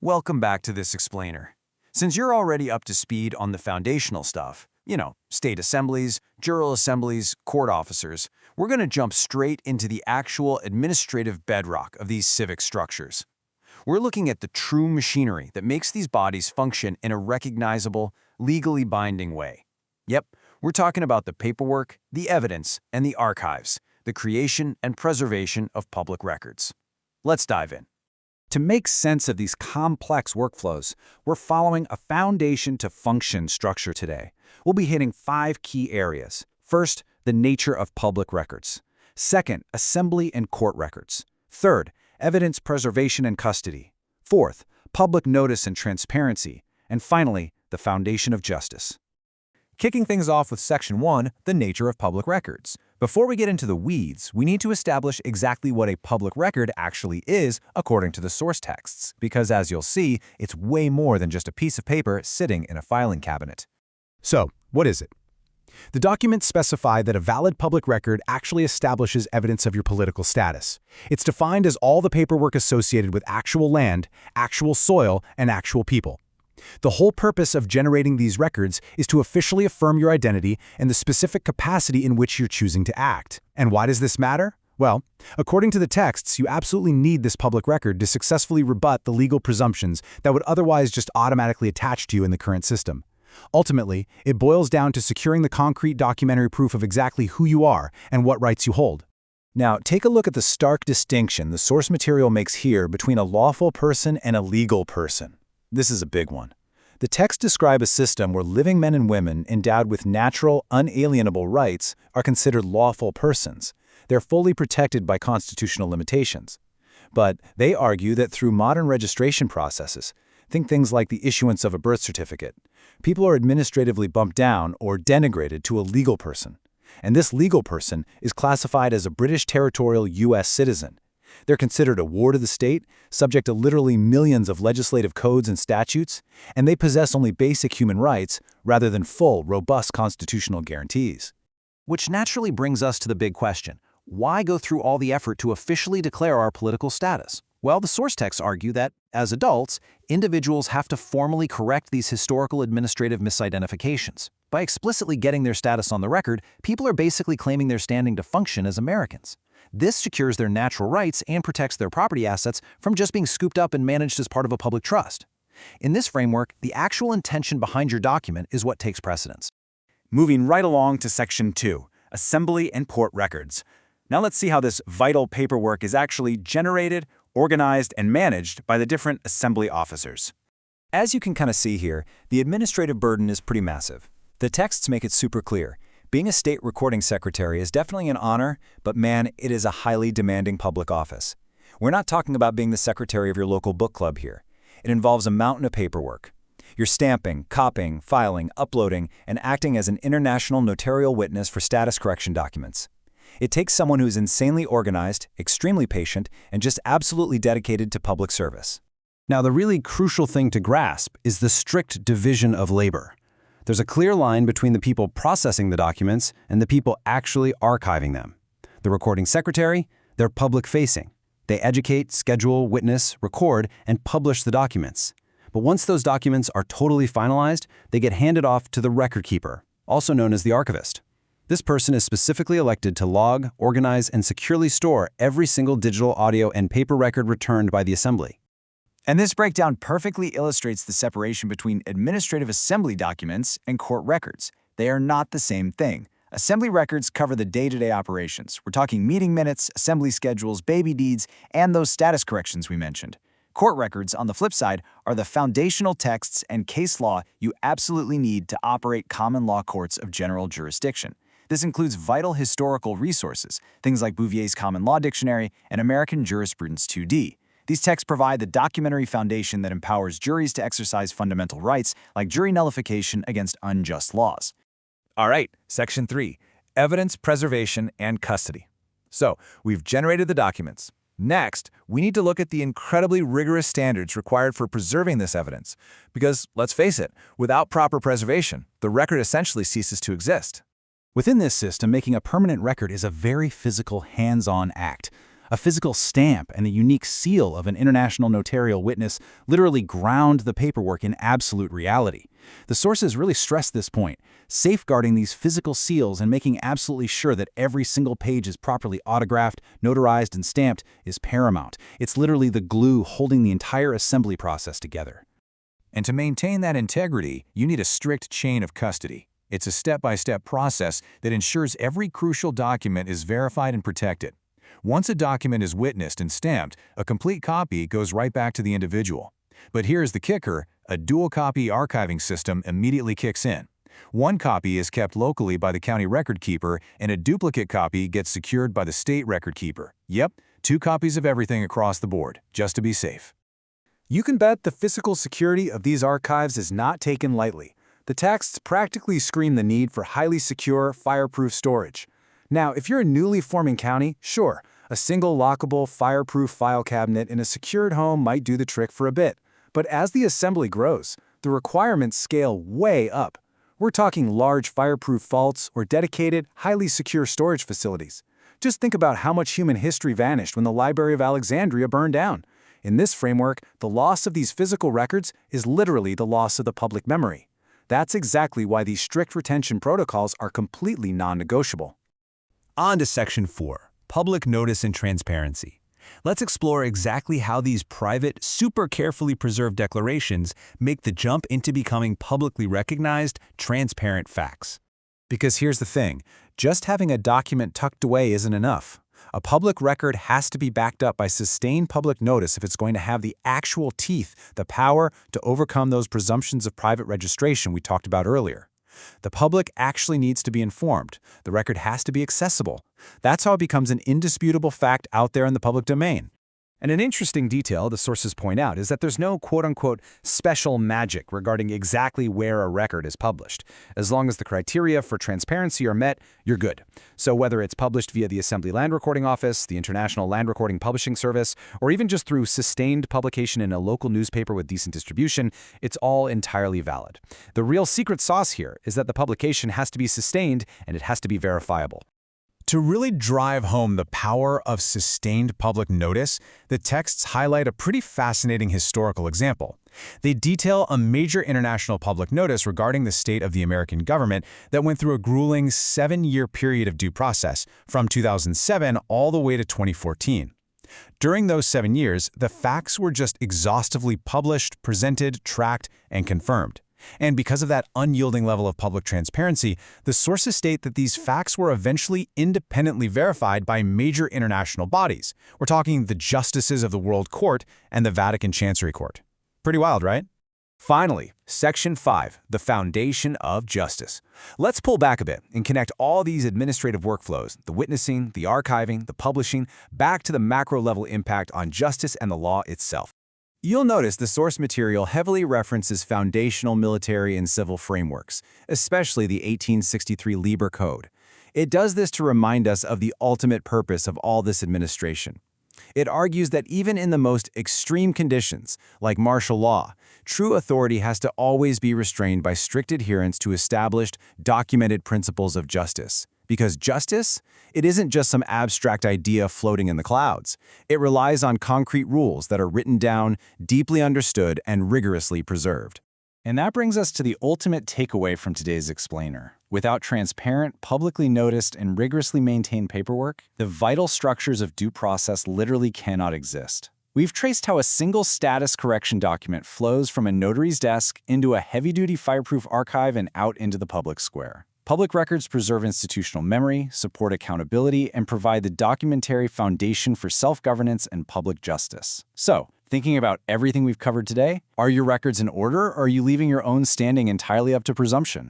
Welcome back to this explainer. Since you're already up to speed on the foundational stuff, state assemblies, jural assemblies, court officers, we're going to jump straight into the actual administrative bedrock of these civic structures. We're looking at the true machinery that makes these bodies function in a recognizable, legally binding way. Yep, we're talking about the paperwork, the evidence, and the archives, the creation and preservation of public records. Let's dive in. To make sense of these complex workflows, we're following a foundation-to-function structure today. We'll be hitting 5 key areas. First, the nature of public records. Second, assembly and court records. Third, evidence preservation and custody. Fourth, public notice and transparency. And finally, the foundation of justice. Kicking things off with Section 1, the nature of public records. Before we get into the weeds, we need to establish exactly what a public record actually is according to the source texts, because as you'll see, it's way more than just a piece of paper sitting in a filing cabinet. So, what is it? The documents specify that a valid public record actually establishes evidence of your political status. It's defined as all the paperwork associated with actual land, actual soil, and actual people. The whole purpose of generating these records is to officially affirm your identity and the specific capacity in which you're choosing to act. And why does this matter? Well, according to the texts, you absolutely need this public record to successfully rebut the legal presumptions that would otherwise just automatically attach to you in the current system. Ultimately, it boils down to securing the concrete documentary proof of exactly who you are and what rights you hold. Now, take a look at the stark distinction the source material makes here between a lawful person and a legal person. This is a big one. The texts describe a system where living men and women endowed with natural, unalienable rights are considered lawful persons. They're fully protected by constitutional limitations. But they argue that through modern registration processes, think things like the issuance of a birth certificate, people are administratively bumped down or denigrated to a legal person. And this legal person is classified as a British territorial U.S. citizen. They're considered a ward of the state, subject to literally millions of legislative codes and statutes, and they possess only basic human rights rather than full, robust constitutional guarantees. Which naturally brings us to the big question. Why go through all the effort to officially declare our political status? Well, the source texts argue that, as adults, individuals have to formally correct these historical administrative misidentifications. By explicitly getting their status on the record, people are basically claiming their standing to function as Americans. This secures their natural rights and protects their property assets from just being scooped up and managed as part of a public trust. In this framework, the actual intention behind your document is what takes precedence. Moving right along to Section 2, assembly and court records. Now let's see how this vital paperwork is actually generated, organized, and managed by the different assembly officers. As you can kind of see here, the administrative burden is pretty massive. The texts make it super clear. Being a state recording secretary is definitely an honor, but man, it is a highly demanding public office. We're not talking about being the secretary of your local book club here. It involves a mountain of paperwork. You're stamping, copying, filing, uploading, and acting as an international notarial witness for status correction documents. It takes someone who's insanely organized, extremely patient, and just absolutely dedicated to public service. Now, the really crucial thing to grasp is the strict division of labor. There's a clear line between the people processing the documents and the people actually archiving them. The recording secretary, they're public-facing. They educate, schedule, witness, record, and publish the documents. But once those documents are totally finalized, they get handed off to the record keeper, also known as the archivist. This person is specifically elected to log, organize, and securely store every single digital, audio, and paper record returned by the assembly. And this breakdown perfectly illustrates the separation between administrative assembly documents and court records. They are not the same thing. Assembly records cover the day-to-day operations. We're talking meeting minutes, assembly schedules, baby deeds, and those status corrections we mentioned. Court records, on the flip side, are the foundational texts and case law you absolutely need to operate common law courts of general jurisdiction. This includes vital historical resources, things like Bouvier's Common Law Dictionary and American Jurisprudence 2D. These texts provide the documentary foundation that empowers juries to exercise fundamental rights like jury nullification against unjust laws. All right, Section 3, evidence preservation and custody. So, we've generated the documents. Next, we need to look at the incredibly rigorous standards required for preserving this evidence. Because, let's face it, without proper preservation, the record essentially ceases to exist. Within this system, making a permanent record is a very physical, hands-on act. A physical stamp and the unique seal of an international notarial witness literally ground the paperwork in absolute reality. The sources really stress this point, safeguarding these physical seals and making absolutely sure that every single page is properly autographed, notarized, and stamped is paramount. It's literally the glue holding the entire assembly process together. And to maintain that integrity, you need a strict chain of custody. It's a step-by-step process that ensures every crucial document is verified and protected. Once a document is witnessed and stamped, a complete copy goes right back to the individual. But here's the kicker, a dual-copy archiving system immediately kicks in. One copy is kept locally by the county record keeper, and a duplicate copy gets secured by the state record keeper. Yep, 2 copies of everything across the board, just to be safe. You can bet the physical security of these archives is not taken lightly. The texts practically scream the need for highly secure, fireproof storage. Now, if you're a newly forming county, sure, a single lockable, fireproof file cabinet in a secured home might do the trick for a bit. But as the assembly grows, the requirements scale way up. We're talking large fireproof vaults or dedicated, highly secure storage facilities. Just think about how much human history vanished when the Library of Alexandria burned down. In this framework, the loss of these physical records is literally the loss of the public memory. That's exactly why these strict retention protocols are completely non-negotiable. On to Section 4, Public Notice and Transparency. Let's explore exactly how these private, super carefully preserved declarations make the jump into becoming publicly recognized, transparent facts. Because here's the thing, just having a document tucked away isn't enough. A public record has to be backed up by sustained public notice if it's going to have the actual teeth, the power to overcome those presumptions of private registration we talked about earlier. The public actually needs to be informed. The record has to be accessible. That's how it becomes an indisputable fact out there in the public domain. And an interesting detail the sources point out is that there's no quote-unquote special magic regarding exactly where a record is published. As long as the criteria for transparency are met, you're good. So whether it's published via the Assembly Land Recording Office, the International Land Recording Publishing Service, or even just through sustained publication in a local newspaper with decent distribution, it's all entirely valid. The real secret sauce here is that the publication has to be sustained and it has to be verifiable. To really drive home the power of sustained public notice, the texts highlight a pretty fascinating historical example. They detail a major international public notice regarding the state of the American government that went through a grueling 7-year period of due process, from 2007 all the way to 2014. During those 7 years, the facts were just exhaustively published, presented, tracked, and confirmed. And because of that unyielding level of public transparency, the sources state that these facts were eventually independently verified by major international bodies. We're talking the justices of the World Court and the Vatican Chancery Court. Pretty wild, right? Finally, Section 5, the foundation of justice. Let's pull back a bit and connect all these administrative workflows, the witnessing, the archiving, the publishing, back to the macro-level impact on justice and the law itself. You'll notice the source material heavily references foundational military and civil frameworks, especially the 1863 Lieber Code. It does this to remind us of the ultimate purpose of all this administration. It argues that even in the most extreme conditions, like martial law, true authority has to always be restrained by strict adherence to established, documented principles of justice. Because justice, it isn't just some abstract idea floating in the clouds. It relies on concrete rules that are written down, deeply understood, and rigorously preserved. And that brings us to the ultimate takeaway from today's explainer. Without transparent, publicly noticed, and rigorously maintained paperwork, the vital structures of due process literally cannot exist. We've traced how a single status correction document flows from a notary's desk into a heavy-duty fireproof archive and out into the public square. Public records preserve institutional memory, support accountability, and provide the documentary foundation for self-governance and public justice. So, thinking about everything we've covered today, are your records in order, or are you leaving your own standing entirely up to presumption?